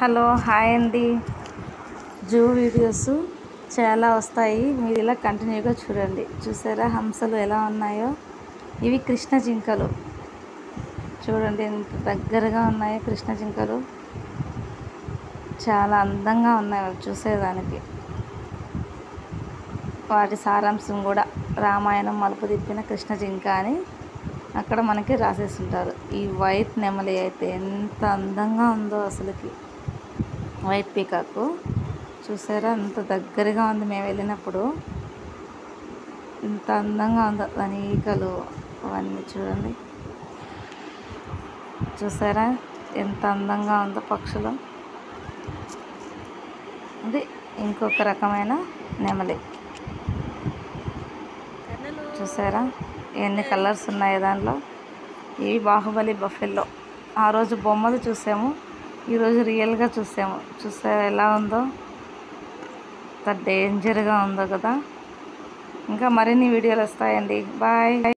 Hello hi అండి. Zoo videos చాలా వస్తాయి, మీరు ఇలా కంటిన్యూగా చూడండి. చూసారా హంసలు ఎలా ఉన్నాయో? ఇవి కృష్ణ జింకలు. చూడండి ఎంత దగ్గరగా ఉన్నాయో కృష్ణ జింకలు. చాలా అందంగా ఉన్నాయి చూసేదానికి. వాటి సారాంశం కూడా రామాయణం మలుపు తిప్పిన కృష్ణ జింక అని అక్కడ మనకి రాసేసి ఉంటారు. ఈ వైట్ నెమలి అయితే ఎంత అందంగా ఉందో అసలుకి. వైట్ పీకాకు చూసారా ఎంత దగ్గరగా ఉంది. మేము వెళ్ళినప్పుడు ఎంత అందంగా ఉందో దాని ఈకలు అవన్నీ చూడండి. చూసారా ఎంత అందంగా ఉందో పక్షులు. ఇది ఇంకొక రకమైన నెమలి. చూసారా ఎన్ని కలర్స్ ఉన్నాయో దానిలో. ఇవి బాహుబలి బఫెల్లో. ఆ రోజు బొమ్మలు చూసాము, ఈరోజు రియల్గా చూసాము. చూసారా ఎలా ఉందో? ఎంత డేంజర్గా ఉందో కదా. ఇంకా మరిన్ని వీడియోలు వస్తాయండి. బాయ్.